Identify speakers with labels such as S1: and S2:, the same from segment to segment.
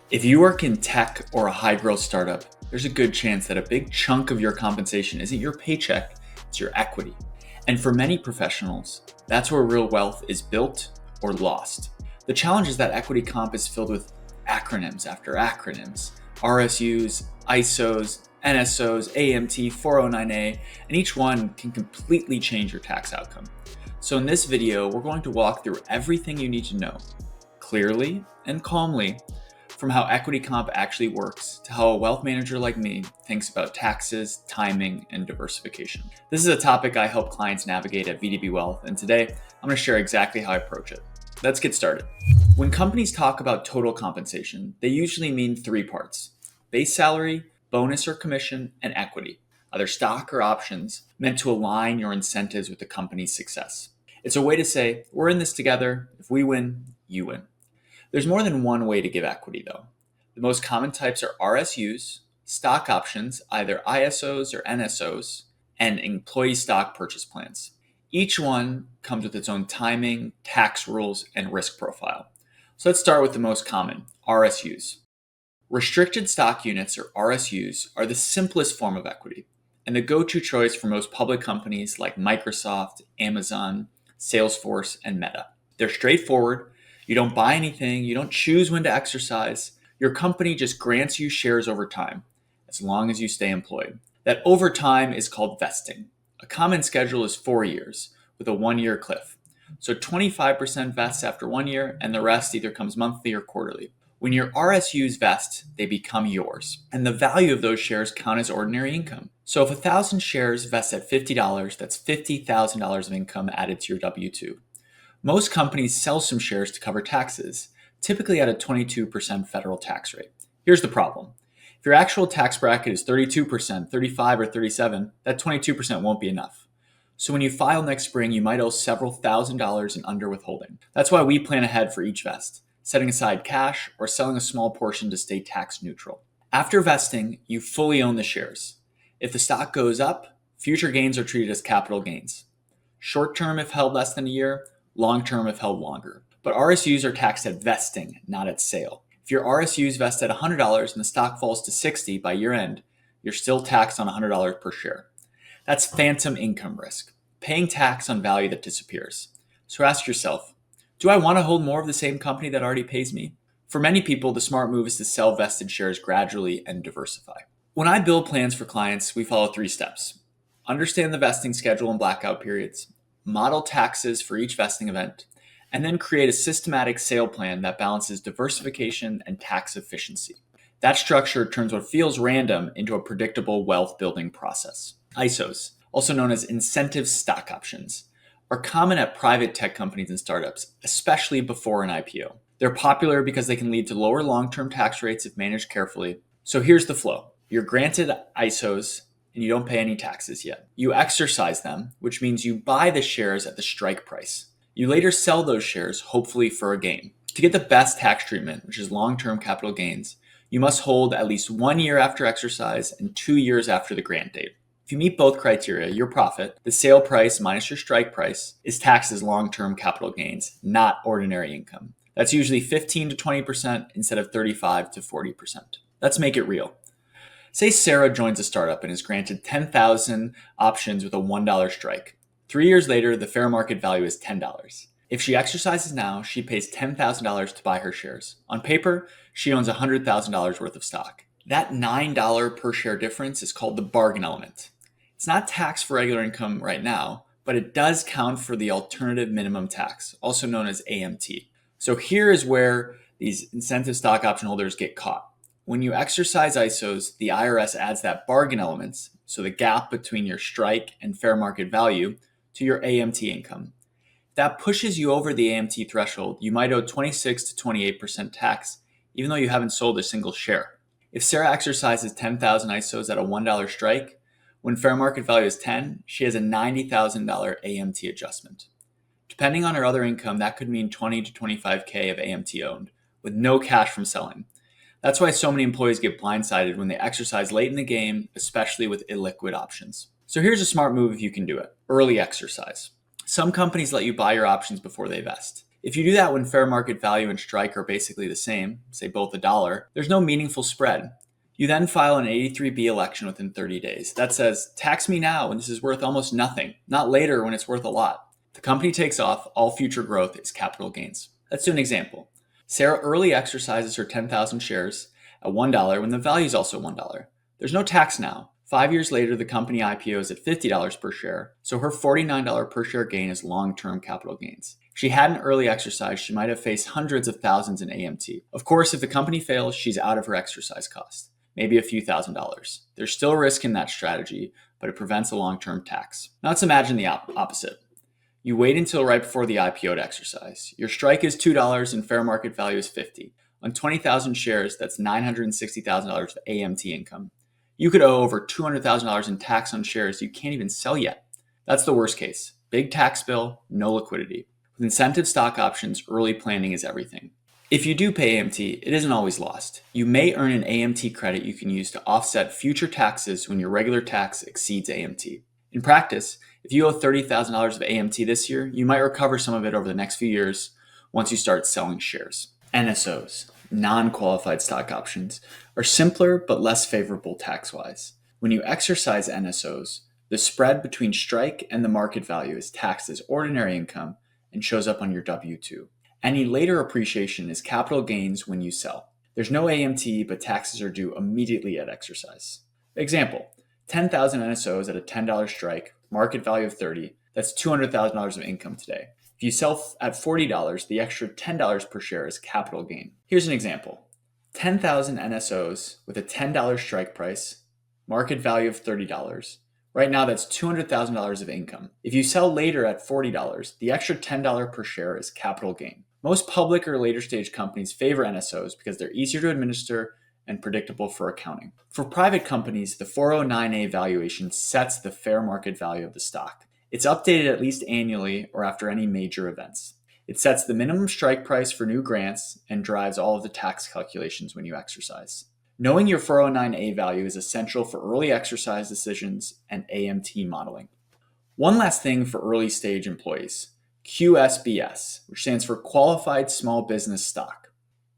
S1: If you work in tech or a high growth startup, there's a good chance that a big chunk of your compensation isn't your paycheck, it's your equity. And for many professionals, that's where real wealth is built or lost. The challenge is that equity comp is filled with acronyms after acronyms: RSUs, ISOs, NSOs, AMT, 409A, and each one can completely change your tax outcome. So in this video, we're going to walk through everything you need to know, clearly and calmly, from how equity comp actually works to how a wealth manager like me thinks about taxes, timing, and diversification. This is a topic I help clients navigate at VDB Wealth, and today I'm going to share exactly how I approach it. Let's get started. When companies talk about total compensation, they usually mean three parts: base salary, bonus or commission, and equity, either stock or options, meant to align your incentives with the company's success. It's a way to say, we're in this together. If we win, you win. There's more than one way to give equity, though. The most common types are RSUs, stock options, either ISOs or NSOs, and employee stock purchase plans. Each one comes with its own timing, tax rules, and risk profile. So let's start with the most common, RSUs. Restricted stock units, or RSUs, are the simplest form of equity and the go-to choice for most public companies like Microsoft, Amazon, Salesforce, and Meta. They're straightforward. You don't buy anything. You don't choose when to exercise. Your company just grants you shares over time, as long as you stay employed. That over time is called vesting. A common schedule is 4 years, with a 1-year cliff. So 25% vests after 1 year, and the rest either comes monthly or quarterly. When your RSUs vest, they become yours, and the value of those shares count as ordinary income. So if 1,000 shares vest at $50, that's $50,000 of income added to your W-2. Most companies sell some shares to cover taxes, typically at a 22% federal tax rate. Here's the problem. If your actual tax bracket is 32%, 35, or 37, that 22% won't be enough. So when you file next spring, you might owe several $1,000s in under withholding. That's why we plan ahead for each vest, setting aside cash or selling a small portion to stay tax neutral. After vesting, you fully own the shares. If the stock goes up, future gains are treated as capital gains. Short term if held less than a year, long term if held longer. But RSUs are taxed at vesting, not at sale. If your RSUs vest at $100 and the stock falls to $60 by year end, you're still taxed on $100 per share. That's phantom income risk, paying tax on value that disappears. So ask yourself, do I want to hold more of the same company that already pays me? For many people, the smart move is to sell vested shares gradually and diversify. When I build plans for clients, we follow 3 steps. Understand the vesting schedule and blackout periods, model taxes for each vesting event, and then create a systematic sale plan that balances diversification and tax efficiency. That structure turns what feels random into a predictable wealth building process. ISOs, also known as incentive stock options, are common at private tech companies and startups, especially before an IPO. They're popular because they can lead to lower long-term tax rates if managed carefully. So here's the flow. You're granted ISOs and you don't pay any taxes yet. You exercise them, which means you buy the shares at the strike price. You later sell those shares, hopefully for a gain. To get the best tax treatment, which is long-term capital gains, you must hold at least 1 year after exercise and 2 years after the grant date. If you meet both criteria, your profit, the sale price minus your strike price, is taxed as long-term capital gains, not ordinary income. That's usually 15 to 20% instead of 35 to 40%. Let's make it real. Say Sarah joins a startup and is granted 10,000 options with a $1 strike. 3 years later, the fair market value is $10. If she exercises now, she pays $10,000 to buy her shares. On paper, she owns $100,000 worth of stock. That $9 per share difference is called the bargain element. It's not taxed for regular income right now, but it does count for the alternative minimum tax, also known as AMT. So here is where these incentive stock option holders get caught. When you exercise ISOs, the IRS adds that bargain element, so the gap between your strike and fair market value, to your AMT income. If that pushes you over the AMT threshold, you might owe 26 to 28% tax, even though you haven't sold a single share. If Sarah exercises 10,000 ISOs at a $1 strike, when fair market value is 10, she has a $90,000 AMT adjustment. Depending on her other income, that could mean 20 to 25K of AMT owned, with no cash from selling. That's why so many employees get blindsided when they exercise late in the game, especially with illiquid options. So here's a smart move if you can do it. Early exercise. Some companies let you buy your options before they vest. If you do that when fair market value and strike are basically the same, say both $1, there's no meaningful spread. You then file an 83B election within 30 days. That says, tax me now when this is worth almost nothing, not later when it's worth a lot. The company takes off, all future growth is capital gains. Let's do an example. Sarah early exercises her 10,000 shares at $1 when the value is also $1. There's no tax now. 5 years later, the company IPOs at $50 per share, so her $49 per share gain is long-term capital gains. If she hadn't early exercised, she might have faced hundreds of thousands in AMT. Of course, if the company fails, she's out of her exercise cost, maybe a few $1,000s. There's still risk in that strategy, but it prevents a long-term tax. Now let's imagine the opposite. You wait until right before the IPO to exercise. Your strike is $2 and fair market value is $50. On 20,000 shares, that's $960,000 of AMT income. You could owe over $200,000 in tax on shares you can't even sell yet. That's the worst case. Big tax bill, no liquidity. With incentive stock options, early planning is everything. If you do pay AMT, it isn't always lost. You may earn an AMT credit you can use to offset future taxes when your regular tax exceeds AMT. In practice, if you owe $30,000 of AMT this year, you might recover some of it over the next few years once you start selling shares. NSOs, non-qualified stock options, are simpler but less favorable tax-wise. When you exercise NSOs, the spread between strike and the market value is taxed as ordinary income and shows up on your W-2. Any later appreciation is capital gains when you sell. There's no AMT, but taxes are due immediately at exercise. Example, 10,000 NSOs at a $10 strike, market value of $30, that's $200,000 of income today. If you sell at $40, the extra $10 per share is capital gain. Here's an example. 10,000 NSOs with a $10 strike price, market value of $30. Right now, that's $200,000 of income. If you sell later at $40, the extra $10 per share is capital gain. Most public or later stage companies favor NSOs because they're easier to administer and predictable for accounting. For private companies, the 409A valuation sets the fair market value of the stock. It's updated at least annually or after any major events. It sets the minimum strike price for new grants and drives all of the tax calculations when you exercise. Knowing your 409A value is essential for early exercise decisions and AMT modeling. One last thing for early stage employees, QSBS, which stands for Qualified Small Business Stock.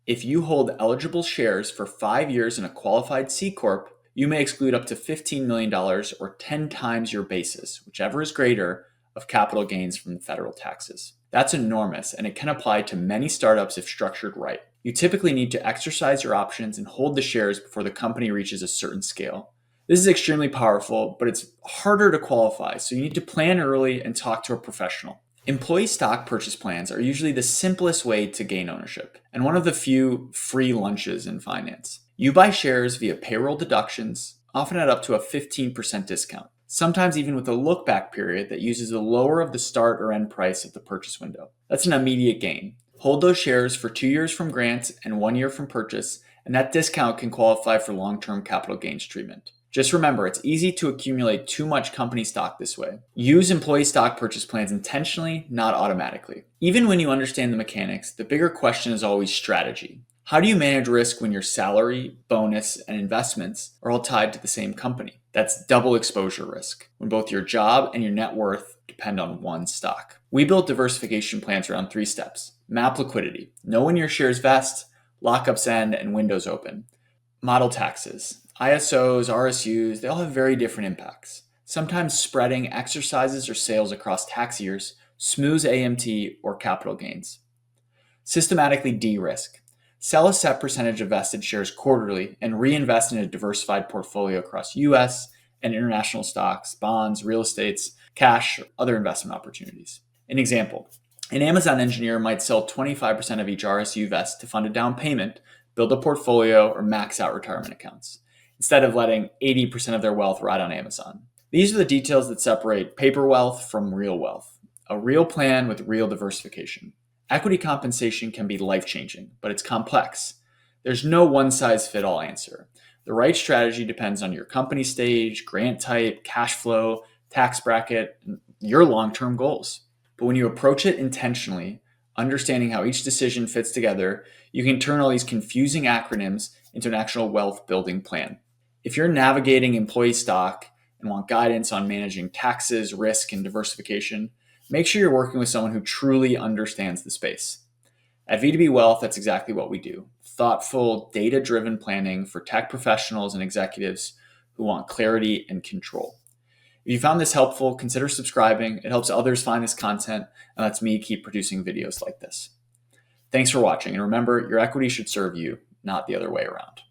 S1: If you hold eligible shares for 5 years in a qualified C Corp, you may exclude up to $15 million or 10 times your basis, whichever is greater, of capital gains from the federal taxes. That's enormous, and it can apply to many startups if structured right. You typically need to exercise your options and hold the shares before the company reaches a certain scale. This is extremely powerful, but it's harder to qualify, so you need to plan early and talk to a professional. Employee stock purchase plans are usually the simplest way to gain ownership, and one of the few free lunches in finance. You buy shares via payroll deductions, often at up to a 15% discount, sometimes even with a look-back period that uses the lower of the start or end price of the purchase window. That's an immediate gain. Hold those shares for 2 years from grant and 1 year from purchase, and that discount can qualify for long-term capital gains treatment. Just remember, it's easy to accumulate too much company stock this way. Use employee stock purchase plans intentionally, not automatically. Even when you understand the mechanics, the bigger question is always strategy. How do you manage risk when your salary, bonus, and investments are all tied to the same company? That's double exposure risk, when both your job and your net worth depend on one stock. We built diversification plans around 3 steps. Map liquidity. Know when your shares vest, lockups end, and windows open. Model taxes. ISOs, RSUs, they all have very different impacts. Sometimes spreading exercises or sales across tax years smooths AMT or capital gains. Systematically de-risk. Sell a set percentage of vested shares quarterly and reinvest in a diversified portfolio across US and international stocks, bonds, real estates, cash, or other investment opportunities. An example, an Amazon engineer might sell 25% of each RSU vest to fund a down payment, build a portfolio, or max out retirement accounts, instead of letting 80% of their wealth ride on Amazon. These are the details that separate paper wealth from real wealth, a real plan with real diversification. Equity compensation can be life-changing, but it's complex. There's no one-size-fits-all answer. The right strategy depends on your company stage, grant type, cash flow, tax bracket, and your long-term goals. But when you approach it intentionally, understanding how each decision fits together, you can turn all these confusing acronyms into an actual wealth-building plan. If you're navigating employee stock and want guidance on managing taxes, risk, and diversification, make sure you're working with someone who truly understands the space. At V2B Wealth, that's exactly what we do. Thoughtful, data-driven planning for tech professionals and executives who want clarity and control. If you found this helpful, consider subscribing. It helps others find this content and lets me keep producing videos like this. Thanks for watching, and remember, your equity should serve you, not the other way around.